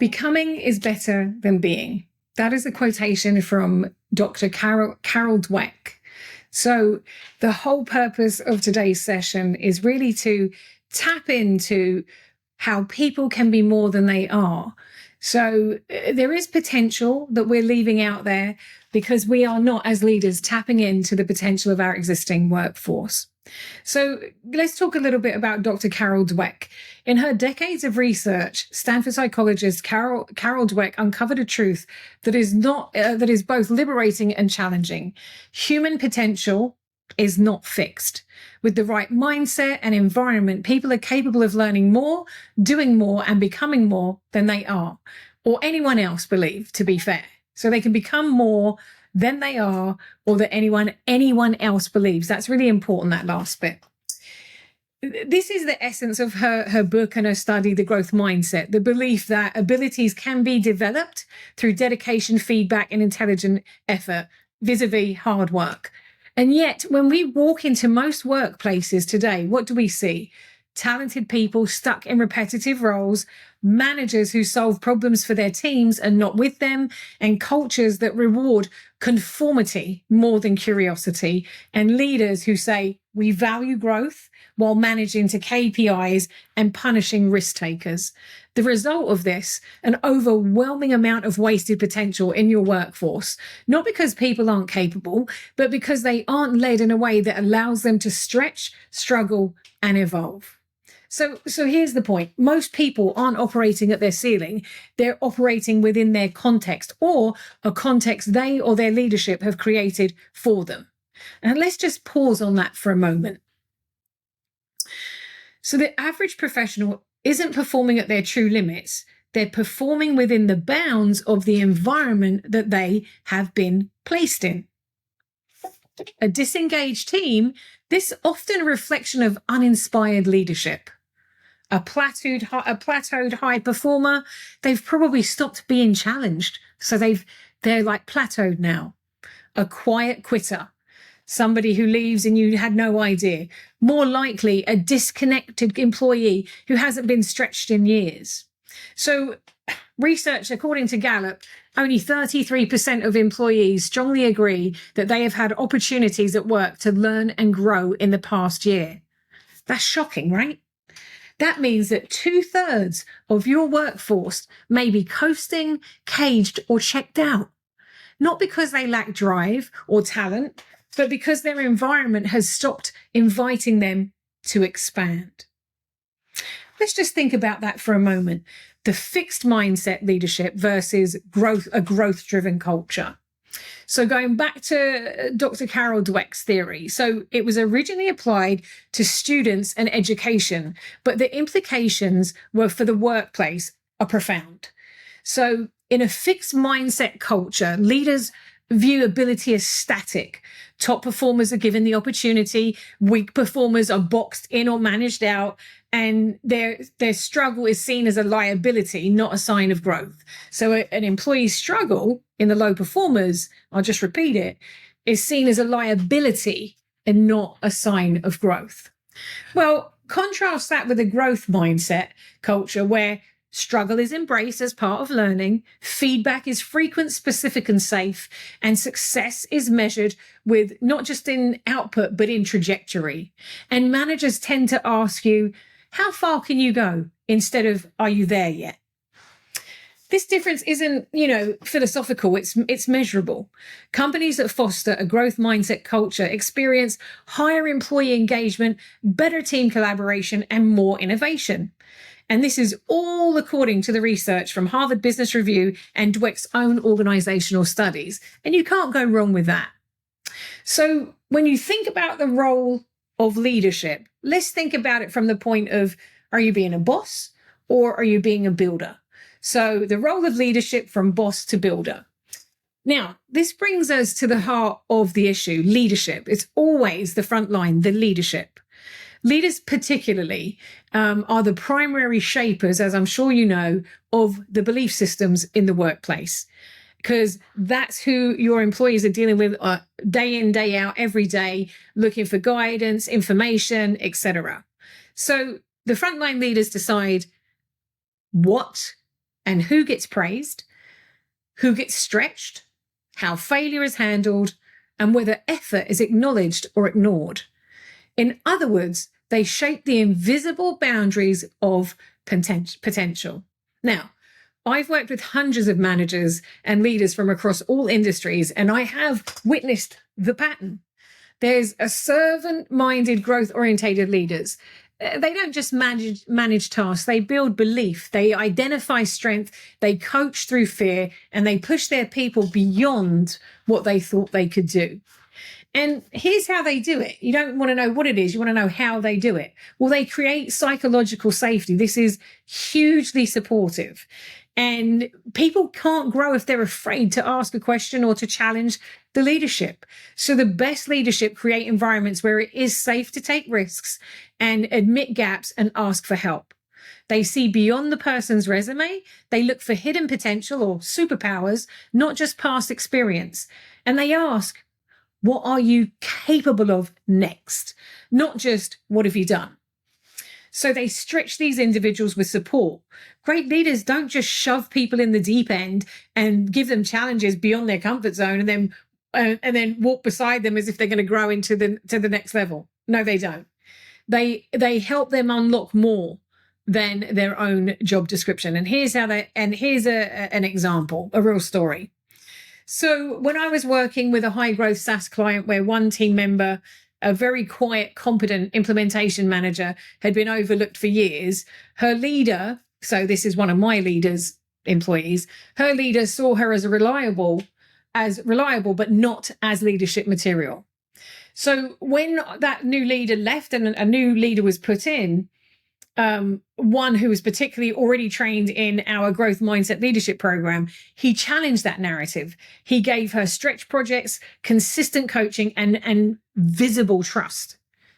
Becoming is better than being. That is a quotation from Dr. Carol Dweck. So the whole purpose of today's session is really to tap into how people can be more than they are. So there is potential that we're leaving out there because we are not, as leaders, tapping into the potential of our existing workforce. So let's talk a little bit about Dr. Carol Dweck. In her decades of research, Stanford psychologist Carol Dweck uncovered a truth that is both liberating and challenging. Human potential is not fixed. With the right mindset and environment, people are capable of learning more, doing more, and becoming more than they are, or anyone else believe, to be fair. So they can become more than they are, or that anyone else believes. That's really important, that last bit. This is the essence of her book and her study, The Growth Mindset, the belief that abilities can be developed through dedication, feedback, and intelligent effort, vis-a-vis hard work. And yet, when we walk into most workplaces today, what do we see? Talented people stuck in repetitive roles, managers who solve problems for their teams and not with them, and cultures that reward conformity more than curiosity, and leaders who say we value growth while managing to KPIs and punishing risk takers. The result of this, an overwhelming amount of wasted potential in your workforce, not because people aren't capable, but because they aren't led in a way that allows them to stretch, struggle, and evolve. So here's the point. Most people aren't operating at their ceiling. They're operating within their context, or a context they or their leadership have created for them. And let's just pause on that for a moment. So the average professional isn't performing at their true limits. They're performing within the bounds of the environment that they have been placed in. A disengaged team, this often a reflection of uninspired leadership. A plateaued high performer, they've probably stopped being challenged. So they're like plateaued now. A quiet quitter, somebody who leaves and you had no idea. More likely a disconnected employee who hasn't been stretched in years. So research, according to Gallup, only 33% of employees strongly agree that they have had opportunities at work to learn and grow in the past year. That's shocking, right? That means that 2/3 of your workforce may be coasting, caged, or checked out. Not because they lack drive or talent, but because their environment has stopped inviting them to expand. Let's just think about that for a moment. The fixed mindset leadership versus a growth-driven culture. So going back to Dr. Carol Dweck's theory, so it was originally applied to students and education, but the implications were for the workplace are profound. So in a fixed mindset culture, leaders view ability as static. Top performers are given the opportunity, weak performers are boxed in or managed out, and their struggle is seen as a liability, not a sign of growth. So an employee's struggle in the low performers, I'll just repeat it, is seen as a liability and not a sign of growth. Well, contrast that with a growth mindset culture where struggle is embraced as part of learning, feedback is frequent, specific, and safe, and success is measured with not just in output, but in trajectory. And managers tend to ask you, how far can you go? Instead of, are you there yet? This difference isn't, philosophical, it's measurable. Companies that foster a growth mindset culture experience higher employee engagement, better team collaboration, and more innovation. And this is all according to the research from Harvard Business Review and Dweck's own organizational studies. And you can't go wrong with that. So when you think about the role of leadership, let's think about it from the point of, are you being a boss or are you being a builder? So the role of leadership from boss to builder. Now, this brings us to the heart of the issue, leadership. It's always the front line, the leadership. Leaders particularly are the primary shapers, as I'm sure you know, of the belief systems in the workplace, because that's who your employees are dealing with day in, day out, every day, looking for guidance, information, etc. So the frontline leaders decide what and who gets praised, who gets stretched, how failure is handled, and whether effort is acknowledged or ignored. In other words, they shape the invisible boundaries of potential. Now, I've worked with hundreds of managers and leaders from across all industries, and I have witnessed the pattern. There's a servant-minded, growth-orientated leaders. They don't just manage tasks, they build belief, they identify strength, they coach through fear, and they push their people beyond what they thought they could do. And here's how they do it. You don't want to know what it is, you want to know how they do it. Well, they create psychological safety. This is hugely supportive. And people can't grow if they're afraid to ask a question or to challenge the leadership. So the best leadership create environments where it is safe to take risks and admit gaps and ask for help. They see beyond the person's resume. They look for hidden potential or superpowers, not just past experience. And they ask, what are you capable of next? Not just, what have you done? So they stretch these individuals with support. Great leaders don't just shove people in the deep end and give them challenges beyond their comfort zone and then walk beside them as if they're going to grow into the next level. No, they don't. They help them unlock more than their own job description. And here's an example, a real story. So when I was working with a high growth SaaS client where one team member, a very quiet, competent implementation manager, had been overlooked for years, her leader, so this is one of my leader's employees, her leader saw her as reliable, but not as leadership material. So when that new leader left and a new leader was put in, one who was particularly already trained in our growth mindset leadership program, he challenged that narrative. He gave her stretch projects, consistent coaching, and visible trust.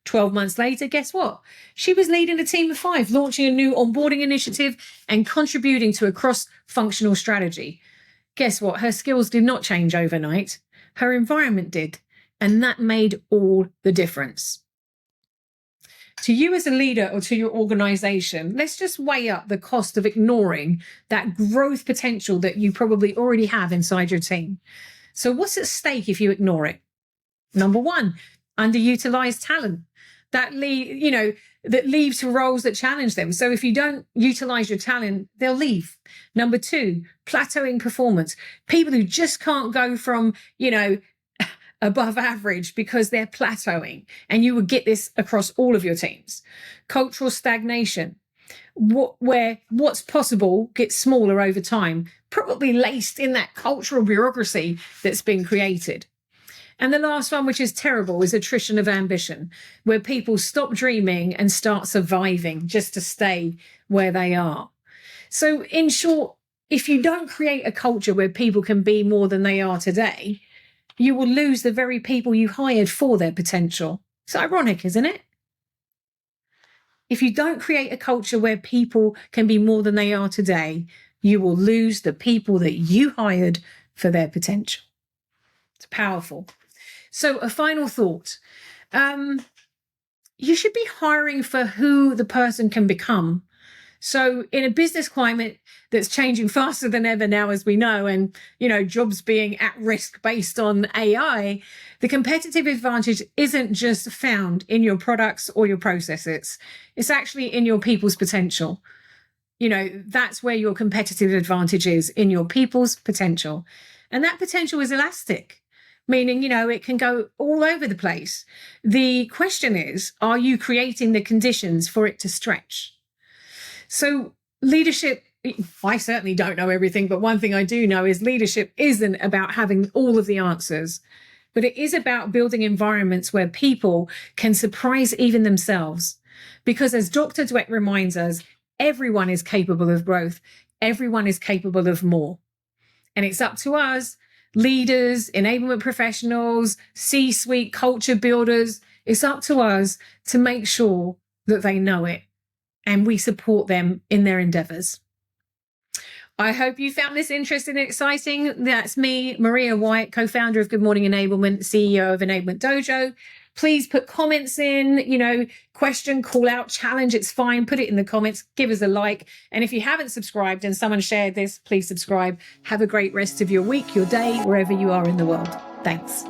12 months later, guess what? She was leading a team of 5, launching a new onboarding initiative and contributing to a cross-functional strategy. Guess what? Her skills did not change overnight. Her environment did. And that made all the difference. To you as a leader or to your organization, let's just weigh up the cost of ignoring that growth potential that you probably already have inside your team. So what's at stake if you ignore it? Number 1, underutilized talent that leaves for roles that challenge them. So if you don't utilize your talent, they'll leave. Number 2, plateauing performance. People who just can't go from, above average because they're plateauing. And you would get this across all of your teams. Cultural stagnation, where what's possible gets smaller over time, probably laced in that cultural bureaucracy that's been created. And the last one, which is terrible, is attrition of ambition, where people stop dreaming and start surviving just to stay where they are. So in short, if you don't create a culture where people can be more than they are today, you will lose the very people you hired for their potential. It's ironic, isn't it? If you don't create a culture where people can be more than they are today, you will lose the people that you hired for their potential. It's powerful. So a final thought. You should be hiring for who the person can become. So in a business climate that's changing faster than ever now, as we know, and, jobs being at risk based on AI, the competitive advantage isn't just found in your products or your processes. It's actually in your people's potential. That's where your competitive advantage is, in your people's potential. And that potential is elastic, meaning, it can go all over the place. The question is, are you creating the conditions for it to stretch? So leadership, I certainly don't know everything, but one thing I do know is leadership isn't about having all of the answers, but it is about building environments where people can surprise even themselves. Because as Dr. Dweck reminds us, everyone is capable of growth. Everyone is capable of more. And it's up to us, leaders, enablement professionals, C-suite culture builders. It's up to us to make sure that they know it, and we support them in their endeavors. I hope you found this interesting and exciting. That's me, Maria White, co-founder of Good Morning Enablement, CEO of Enablement Dojo. Please put comments in, question, call out, challenge. It's fine. Put it in the comments. Give us a like. And if you haven't subscribed and someone shared this, please subscribe. Have a great rest of your week, your day, wherever you are in the world. Thanks.